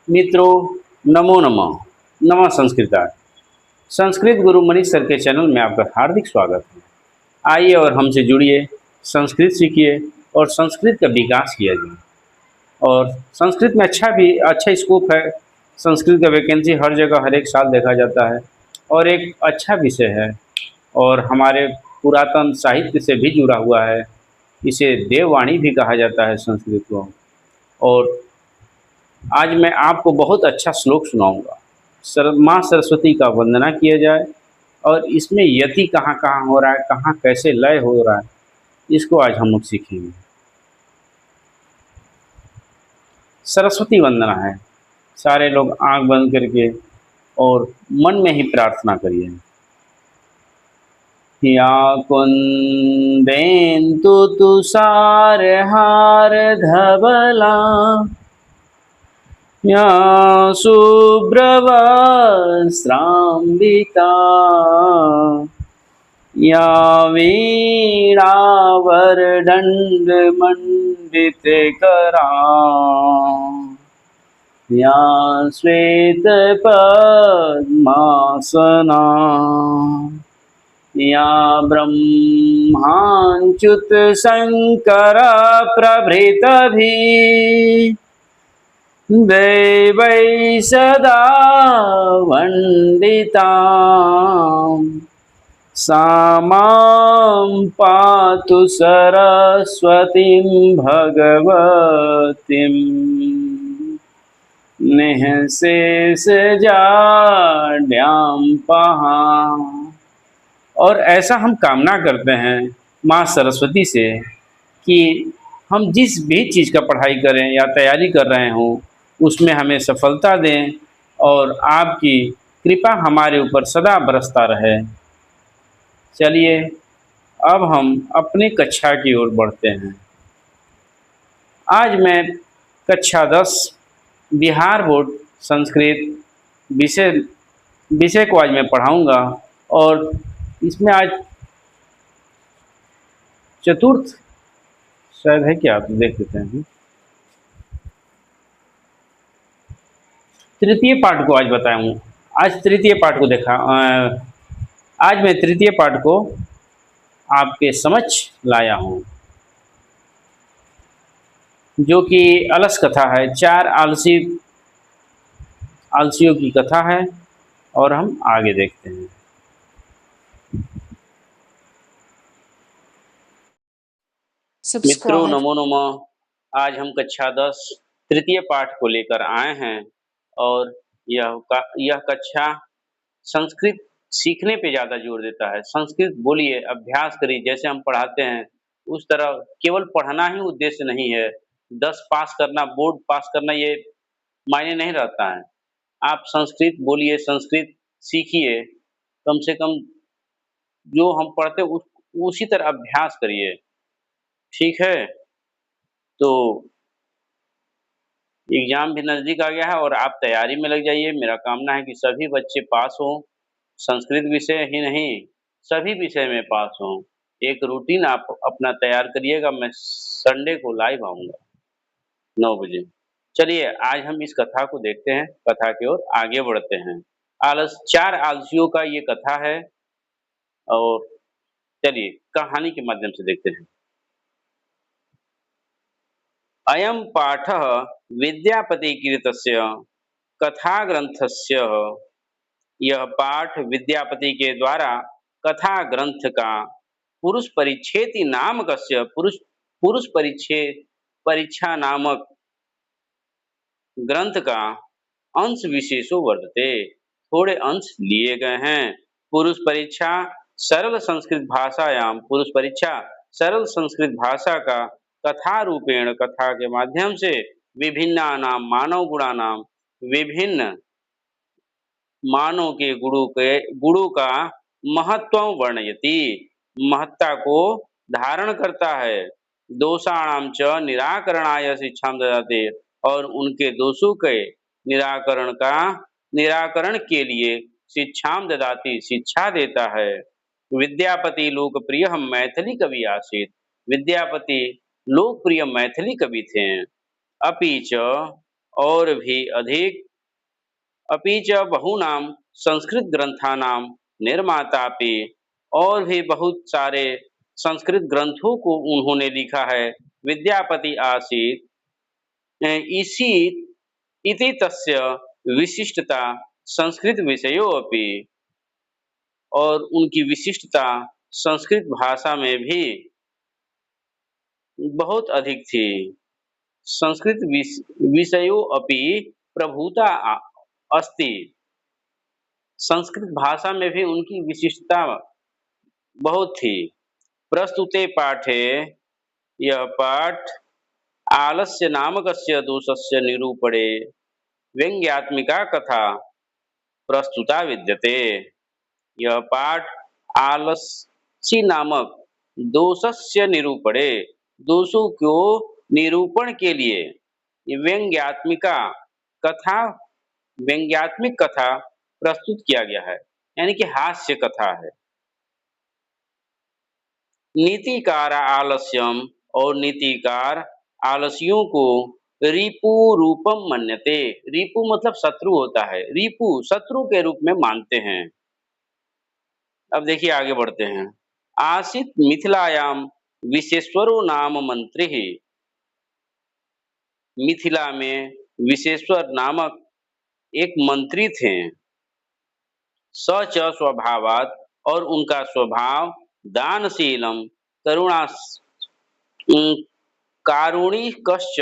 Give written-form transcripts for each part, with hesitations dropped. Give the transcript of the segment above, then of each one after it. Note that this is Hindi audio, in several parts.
मित्रों, नमो नमः। नमः संस्कृताय। संस्कृत गुरु मनीष सर के चैनल में आपका हार्दिक स्वागत है। आइए और हमसे जुड़िए, संस्कृत सीखिए और संस्कृत का विकास किया जाए। और संस्कृत में अच्छा स्कोप है। संस्कृत का वैकेंसी हर जगह हर एक साल देखा जाता है और एक अच्छा विषय है और हमारे पुरातन साहित्य से भी जुड़ा हुआ है। इसे देववाणी भी कहा जाता है संस्कृत को। और आज मैं आपको बहुत अच्छा श्लोक सुनाऊंगा। माँ सरस्वती का वंदना किया जाए और इसमें यति कहाँ कहाँ हो रहा है, कहाँ कैसे लय हो रहा है, इसको आज हम लोग सीखेंगे। सरस्वती वंदना है। सारे लोग आंख बंद करके और मन में ही प्रार्थना करिए। या कुंदेन्दु तुषार हार धवला या शुभ्रवस्त्रान्विता या वीणावरदण्डमण्डितकरा या श्वेतपद्मासना या ब्रह्माच्युतशङ्करप्रभृतिभिः दैवै सदा वन्दिता सा मां पातु सरस्वतीं भगवतीं निःशेषजाड्यां। और ऐसा हम कामना करते हैं माँ सरस्वती से कि हम जिस भी चीज़ का पढ़ाई करें या तैयारी कर रहे हों उसमें हमें सफलता दें और आपकी कृपा हमारे ऊपर सदा बरसता रहे। चलिए अब हम अपनी कक्षा की ओर बढ़ते हैं। आज मैं कक्षा 10 बिहार बोर्ड संस्कृत विषय विषय को आज मैं पढ़ाऊंगा और इसमें आज चतुर्थ शायद है, क्या आप देख लेते हैं। तृतीय पाठ को आज बताऊँ। आज तृतीय पाठ को आज मैं तृतीय पाठ को आपके समक्ष लाया हूँ, जो कि अलस कथा है। 4 आलसियों की कथा है और हम आगे देखते हैं। मित्रों, नमो नमः। आज हम कक्षा 10 तृतीय पाठ को लेकर आए हैं और यह कक्षा संस्कृत सीखने पे ज़्यादा जोर देता है। संस्कृत बोलिए, अभ्यास करिए। जैसे हम पढ़ाते हैं उस तरह केवल पढ़ना ही उद्देश्य नहीं है। 10 पास करना, बोर्ड पास करना, ये मायने नहीं रखता है। आप संस्कृत बोलिए, संस्कृत सीखिए। कम से कम जो हम पढ़ते हैं उसी तरह अभ्यास करिए। ठीक है? तो एग्ज़ाम भी नज़दीक आ गया है और आप तैयारी में लग जाइए। मेरा कामना है कि सभी बच्चे पास हों। संस्कृत विषय ही नहीं, सभी विषय में पास हों। एक रूटीन आप अपना तैयार करिएगा। मैं संडे को लाइव आऊँगा 9 बजे। चलिए आज हम इस कथा को देखते हैं, कथा की ओर आगे बढ़ते हैं। 4 आलसियों का ये कथा है और चलिए कहानी के माध्यम से देखते हैं। अयं पाठः विद्यापतिकृतस्य कथाग्रन्थस्य। यह पाठ विद्यापति के द्वारा कथा ग्रंथ का पुरुष परिच्छेति नामकस्य पुरुष परिच्छेद परीक्षा नामक ग्रंथ का अंश विशेषो वर्तते। थोड़े अंश लिए गए हैं। पुरुष परीक्षा सरल संस्कृत भाषायाम, पुरुष परीक्षा सरल संस्कृत भाषा का कथा रूपेण, कथा के माध्यम से विभिन्नानाम मानव गुणानाम, विभिन्न मानव के गुणों का महत्व वर्णयति, महत्ता को धारण करता है। दोषाणाम च निराकरणाय शिक्षाम ददाति, और उनके दोषों के निराकरण के लिए शिक्षाम ददाति, शिक्षा देता है। विद्यापति लोकप्रिय मैथिली कवि आसीत। विद्यापति लोकप्रिय मैथिली कवि थे। अपि च, और भी अधिक अपि च बहूनां संस्कृत ग्रंथानां निर्मातापि, और भी बहुत सारे संस्कृत ग्रंथों को उन्होंने लिखा है। विद्यापति आसीत् इसी इति तस्य विशिष्टता संस्कृत विषयो अपि, और उनकी विशिष्टता संस्कृत भाषा में भी बहुत अधिक थी। संस्कृत विषयो अपि प्रभुता अस्ति। संस्कृत भाषा में भी उनकी विशिष्टता बहुत थी। प्रस्तुते पाठे, यह पाठ आलस्य नामकस्य दोषस्य निरूपणे व्यंग्यात्मिका कथा प्रस्तुता विद्यते। यह पाठ आलस्य नामक दोषस्य निरूपणे, दोषों को निरूपण के लिए व्यंग्यात्मिका कथा, व्यंग्यात्मिक कथा प्रस्तुत किया गया है, यानी कि हास्य कथा है। नीतिकार आलस्यम, और नीतिकार आलसियों को रिपु रूपम मन्यते। रिपु मतलब शत्रु होता है, रिपु शत्रु के रूप में मानते हैं। अब देखिए आगे बढ़ते हैं। आसित मिथिलायाम विशेश्वरो नाम मंत्री। मिथिला में विशेश्वर नामक एक मंत्री थे। स च स्वभावात, और उनका स्वभाव दानशीलम करुणा कारुणिकश्च,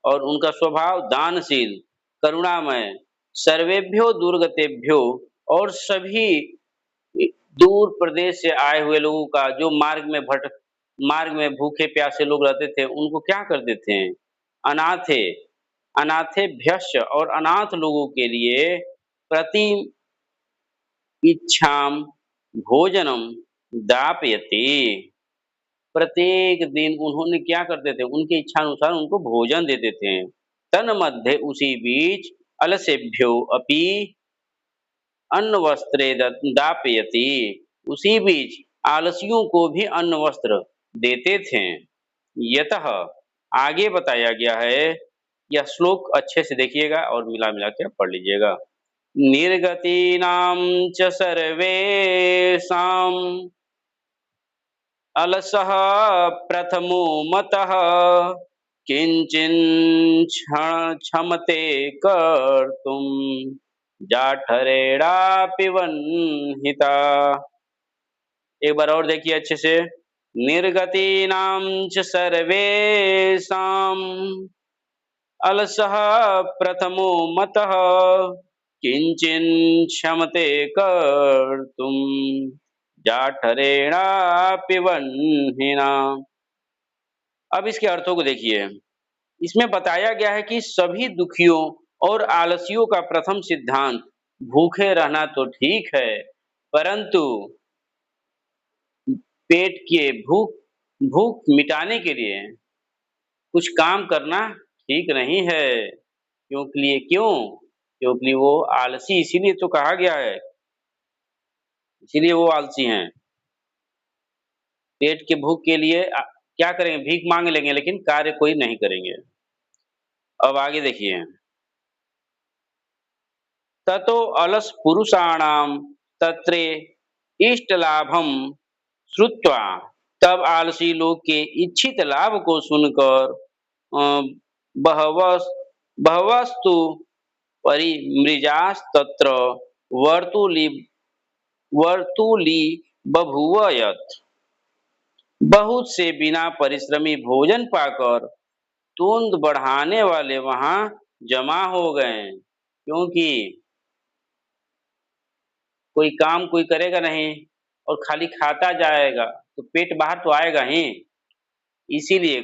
और उनका स्वभाव दानशील करुणामय, सर्वेभ्यो दुर्गतेभ्यो, और सभी दूर प्रदेश से आए हुए लोगों का, जो मार्ग में भूखे प्यासे लोग रहते थे, उनको क्या करते थे? अनाथे अनाथेभ्यश्च, और अनाथ लोगों के लिए प्रति इच्छाम भोजनम दापयति। प्रत्येक दिन उन्होंने क्या करते थे? उनकी इच्छा अनुसार उनको भोजन देते थे। तन मध्य, उसी बीच अलसेभ्यो अपि अन्न वस्त्रे दापयति, उसी बीच आलसियों को भी अन्न वस्त्र देते थे। यतः, आगे बताया गया है, यह श्लोक अच्छे से देखिएगा और मिला मिला के पढ़ लीजिएगा। निर्गतीनां च सर्वेषां अलसः प्रथमो मतः, किंचिन क्षमते कर्तुं जाठरेणापि वह्निता। एक बार और देखिए अच्छे से। निर्गतीनां च सर्वेषां अलसः प्रथमो मतः, किंचिन क्षमते कर्तुं जाठरेणापि वह्निना। अब इसके अर्थों को देखिए। इसमें बताया गया है कि सभी दुखियों और आलसियों का प्रथम सिद्धांत भूखे रहना तो ठीक है, परंतु पेट के भूख भूख मिटाने के लिए कुछ काम करना ठीक नहीं है। क्योंकि वो आलसी, इसीलिए तो कहा गया है, इसीलिए वो आलसी हैं। पेट के भूख के लिए क्या करेंगे? भीख मांग लेंगे, लेकिन कार्य कोई नहीं करेंगे। अब आगे देखिए। ततो अलस पुरुषाणाम तत्रे इष्ट लाभम श्रुत्वा, तब आलसी लोग के इच्छित लाभ को सुनकर बहवस बहवस्तु परिमृजास्तत्र वर्तुली वर्तुली बभूवयत्। बहुत से बिना परिश्रमी भोजन पाकर तुंद बढ़ाने वाले वहां जमा हो गए, क्योंकि कोई काम कोई करेगा नहीं और खाली खाता जाएगा तो पेट बाहर तो आएगा ही। इसीलिए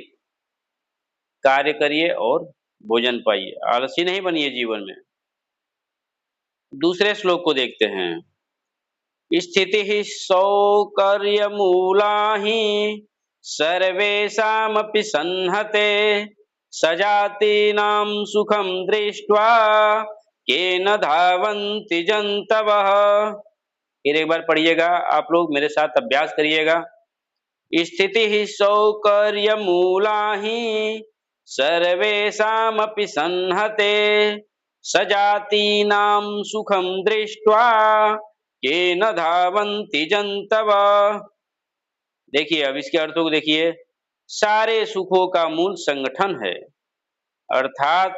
कार्य करिए और भोजन पाइए, आलसी नहीं बनिए जीवन में। दूसरे श्लोक को देखते हैं। स्थिति सौकर्यमूला हि सर्वेषामपि संहते, सजातीनां सुखं दृष्ट्वा केन धावन्ति जन्तवः। फिर एक बार पढ़िएगा, आप लोग मेरे साथ अभ्यास करिएगा। स्थिति सौकर्यमूला हि सर्वेषामपि संहते सजातीनां सुखं दृष्ट्वा केन धावन्ति जन्तव। देखिए अब इसके अर्थों को देखिए। सारे सुखों का मूल संगठन है, अर्थात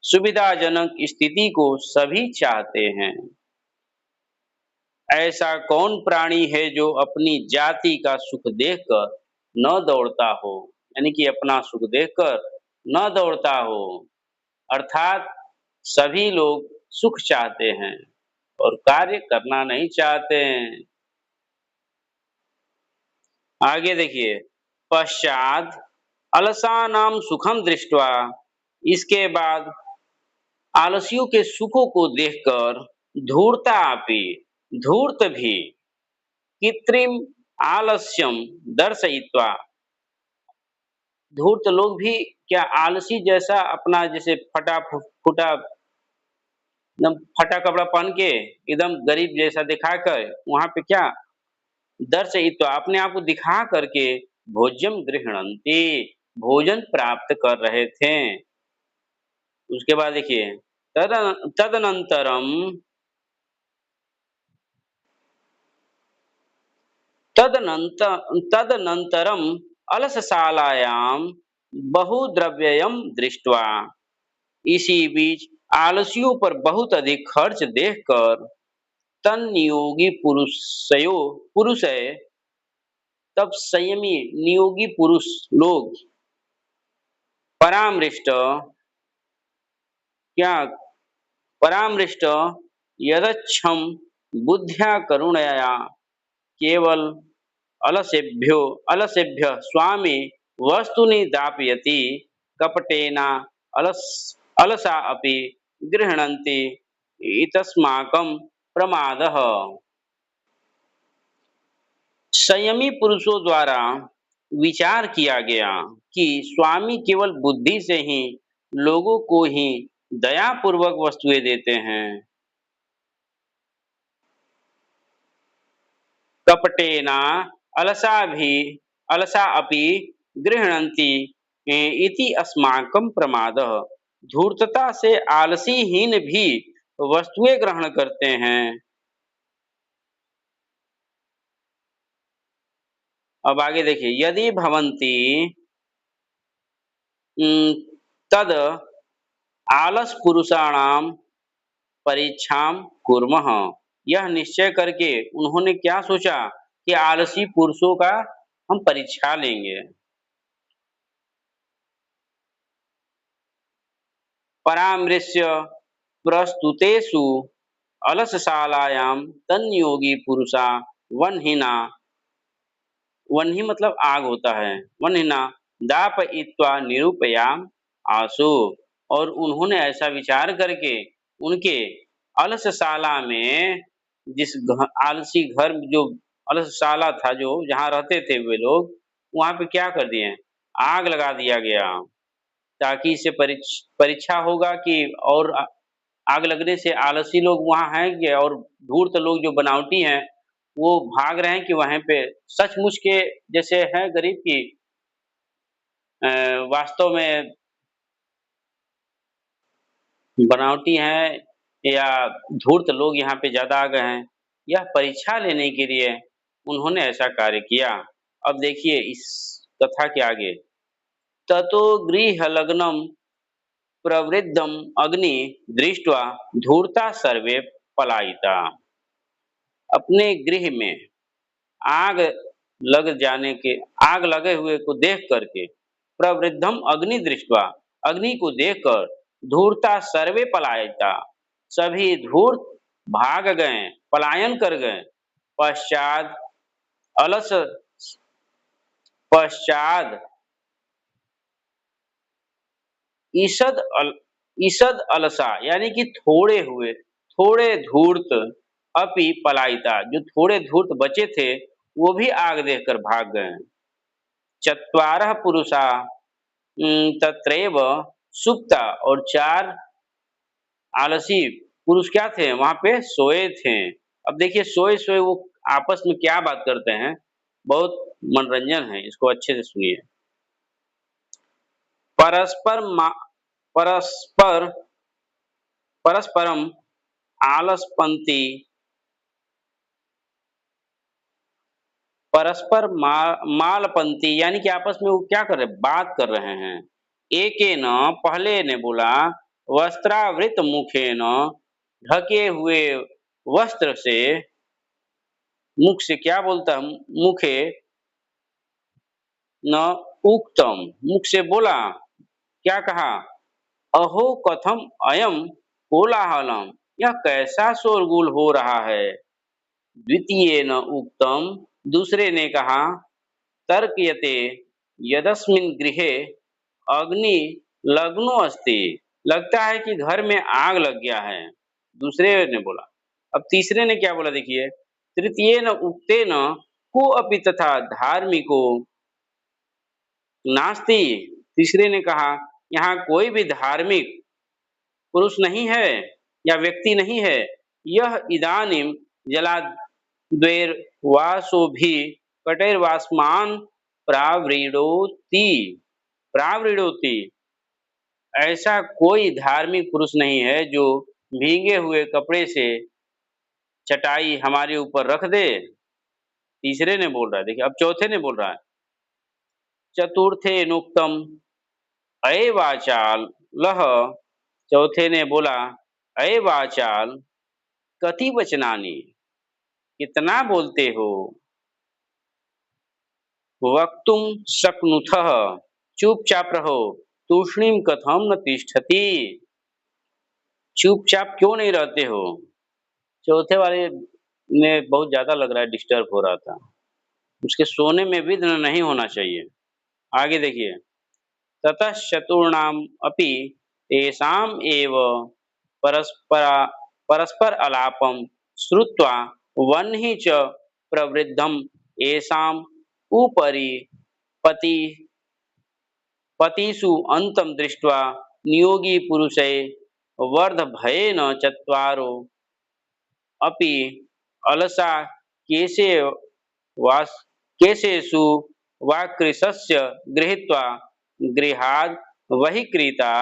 सुविधाजनक स्थिति को सभी चाहते हैं। ऐसा कौन प्राणी है जो अपनी जाति का सुख देखकर न दौड़ता हो, यानी कि अपना सुख देखकर न दौड़ता हो, अर्थात सभी लोग सुख चाहते हैं और कार्य करना नहीं चाहते हैं। आगे देखिए, पश्चात अलसानाम सुखम दृष्ट्वा, इसके बाद आलसियों के सुखों को देखकर धूर्ता अपि, धूर्त भी, कृत्रिम आलस्यम दर्शयित्वा, धूर्त लोग भी क्या आलसी जैसा अपना जैसे फटा फूटा एकदम फटा कपड़ा पहन के एकदम गरीब जैसा दिखाकर वहां पे क्या दर्शयित्वा अपने आप को दिखा करके भोज्यम गृह्णन्ति, भोजन प्राप्त कर रहे थे। उसके बाद देखिए, तदनंतरम तदनंतरम अलसशालायां बहुद्रव्यम दृष्ट्वा, इसी बीच आलसियों पर बहुत अधिक खर्च देखकर तन्नियोगी पुरुषय, तब संयमी नियोगी पुरुष लोग परामृष्ट क्या परामृष्ट यदक्षम बुद्ध्या करुणया केवल अलसेभ्य स्वामी वस्तुनि दापयति कपटेना अलस अलसा अपि गृह्णन्ति इतस्माकं प्रमादः। संयमी पुरुषों द्वारा विचार किया गया कि स्वामी केवल बुद्धि से ही लोगों को ही दयापूर्वक वस्तुएं देते हैं। कपटेना अलसा अपि गृह्णन्ति इति अस्माकं प्रमादः, धूर्तता से आलसीहीन भी वस्तुएं ग्रहण करते हैं। अब आगे देखिए, यदि भवन्ति तद आलस पुरुषाणाम परीक्षाम कुर्मः, यह निश्चय करके उन्होंने क्या सोचा कि आलसी पुरुषों का हम परीक्षा लेंगे। परामृश्य प्रस्तुतेषु अलसशालायां तन्योगी पुरुषा वह्निना, वह्नि मतलब आग होता है, वह्निना दापयित्वा निरूपयाम आसु, और उन्होंने ऐसा विचार करके उनके अलसशाला में आलसी घर जो अलसशाला था जो जहाँ रहते थे वे लोग, वहाँ पे क्या कर दिए, आग लगा दिया गया ताकि इससे परीक्षा होगा कि और आग लगने से आलसी लोग वहाँ हैं कि और धूर्त लोग जो बनावटी हैं वो भाग रहे हैं कि वहाँ पे सचमुच के जैसे हैं गरीब की वास्तव में बनावटी हैं या धूर्त लोग यहाँ पे ज्यादा आ गए हैं। यह परीक्षा लेने के लिए उन्होंने ऐसा कार्य किया। अब देखिए इस कथा के आगे, ततो गृह लग्नम प्रवृद्धम अग्नि दृष्ट्वा धूर्ता सर्वे पलायिता, अपने गृह में आग आग लगे हुए को देख करके प्रवृद्धम अग्नि दृष्ट्वा, अग्नि को देखकर धूर्ता सर्वे पलायिता, सभी धूर्त भाग गए, पलायन कर गए। पश्चात अलस पश्चात ईषद अलसा, यानी कि थोड़े धूर्त अपि पलायिता, जो थोड़े धूर्त बचे थे वो भी आग देखकर भाग गए। चत्वारः पुरुषा तत्रैव सुप्ता, और 4 आलसी पुरुष क्या थे वहां पे सोए थे। अब देखिए सोए सोए वो आपस में क्या बात करते हैं, बहुत मनोरंजन है, इसको अच्छे से सुनिए। परस्पर परस्पर परस्परम आलसपंती परस्पर मालपंती, यानी कि आपस में वो क्या कर रहे हैं, बात कर रहे हैं। एके न, पहले ने बोला, वस्त्रावृत मुखे न, ढके हुए वस्त्र से, मुख से क्या बोलता है, मुखे न उक्तम, मुख से बोला, क्या कहा, अहो कथम अयम कोलाहलम, यह कैसा शोरगुल हो रहा है। द्वितीय न उक्तम, दूसरे ने कहा, तर्कयते यदस्मिन् गृहे अग्नि लग्नो अस्ति, लगता है कि घर में आग लग गया है। दूसरे ने बोला। अब तीसरे ने क्या बोला देखिए, तृतीय न उक्ते न को अपि तथा धार्मिको नास्ति, तीसरे ने कहा, यहाँ कोई भी धार्मिक पुरुष नहीं है या व्यक्ति नहीं है। यह इदानीम जलाद्वैर वासो भी कटैर्वास्मान प्रावृणोति प्रावृणोति, ऐसा कोई धार्मिक पुरुष नहीं है जो भीगे हुए कपड़े से चटाई हमारे ऊपर रख दे। तीसरे ने बोल रहा है, देखिए अब चौथे ने बोल रहा है, चतुर्थे नुक्तम अये वाचाल लह, चौथे ने बोला, अये वाचाल कति वचनानि, कितना बोलते हो, वक्तुम शक्नुथः, चुपचाप रहो, तूष्णीम कथम न तिष्ठति, चुपचाप क्यों नहीं रहते हो। चौथे वाले ने बहुत ज्यादा लग रहा है डिस्टर्ब हो रहा था, उसके सोने में विघ्न नहीं होना चाहिए। आगे देखिए, ततः चतुर्णाम अपि तेषाम एव परस्पर परस्पर अलापम श्रुत्वा वह्नि च प्रवृद्धम येषाम उपरि पति पतिषु अंतं दृष्ट्वा नियोगी पुरुषै वर्धभयेन चत्वारो अपि अलसा केशे वास केशेषु वाकृशस्य गृहीत्वा गृहाद वही क्रीता।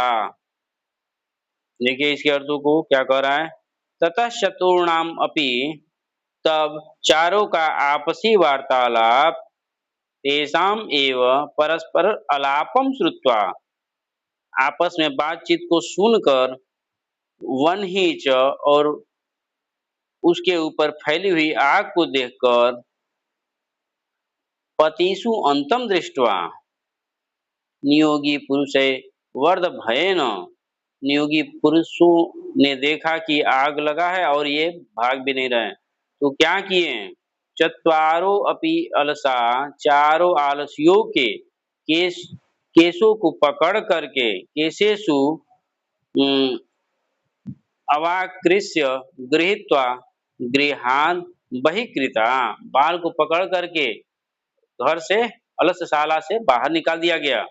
देखिए इसके अर्थों को क्या कह रहा है, ततः चतुर्णाम अपि, तब चारों का आपसी वार्तालाप, तेषाम एव परस्पर अलापम श्रुत्वा, आपस में बातचीत को सुनकर, वन ही च, और उसके ऊपर फैली हुई आग को देखकर, पतिषु अंतम दृष्टवा, नियोगी पुरुष वर्ध भयेन, नियोगी पुरुषों ने देखा कि आग लगा है और ये भाग भी नहीं रहे, तो क्या किए, चत्वारो अपि अलसा, चारों आलसियों के केशों को पकड़ करके, केशेषु अवाकृष्य गृहीत्वा गृहान बहिकृता, बाल को पकड़ करके घर से, अलसशाला से बाहर निकाल दिया गया।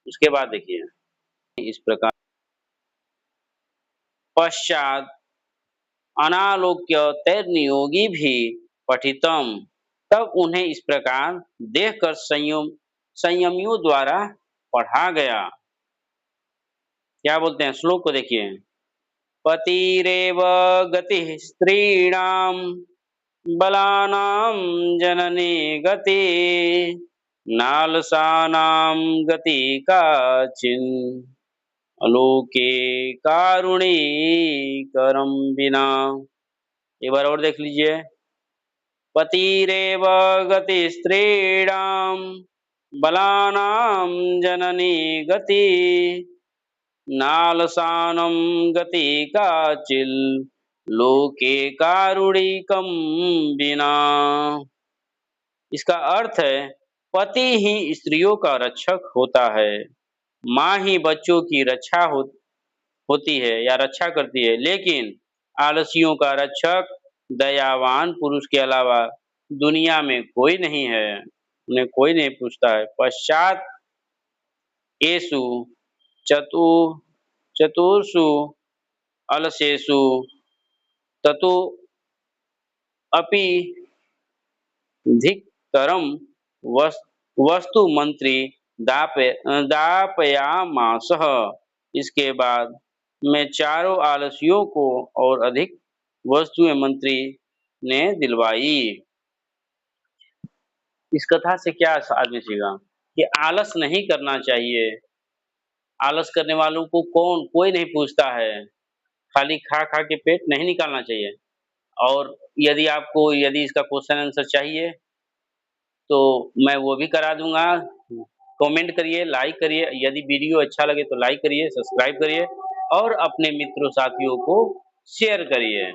उसके बाद देखिए इस प्रकार, पश्चात अनालोक्य तैर्नियोगी भी पठितम, तब उन्हें इस प्रकार देखकर संयमियों द्वारा पढ़ा गया। क्या बोलते हैं, श्लोक को देखिए, पतिरेव गति स्त्रीणाम बलानाम जननी गति, नालसानाम गति काचिन, अलोके कारुणी करम बिना। एक बार और देख लीजिए, पतिरेव गति स्त्रीणाम बलानाम जननी गति, नालसानम गति काचिल, लोके कारुणिकम बिना। इसका अर्थ है, पति ही स्त्रियों का रक्षक होता है, माँ ही बच्चों की रक्षा होती है या रक्षा करती है, लेकिन आलसियों का रक्षक दयावान पुरुष के अलावा दुनिया में कोई नहीं है, उन्हें कोई नहीं पूछता है। पश्चात एषु चतु चतुर्षु अलसेषु ततो अपि धिक्तरम वस्तु मंत्री दापयामासः। इसके बाद मैं चारों आलसियों को और अधिक वस्तुएं मंत्री ने दिलवाई। इस कथा से क्या आदमी सीखा कि आलस नहीं करना चाहिए। आलस करने वालों को कोई नहीं पूछता है। खाली खा खा के पेट नहीं निकालना चाहिए। और यदि इसका क्वेश्चन आंसर चाहिए तो मैं वो भी करा दूंगा। कमेंट करिए, लाइक करिए। यदि वीडियो अच्छा लगे तो लाइक करिए, सब्सक्राइब करिए और अपने मित्रों साथियों को शेयर करिए।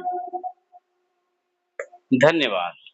धन्यवाद।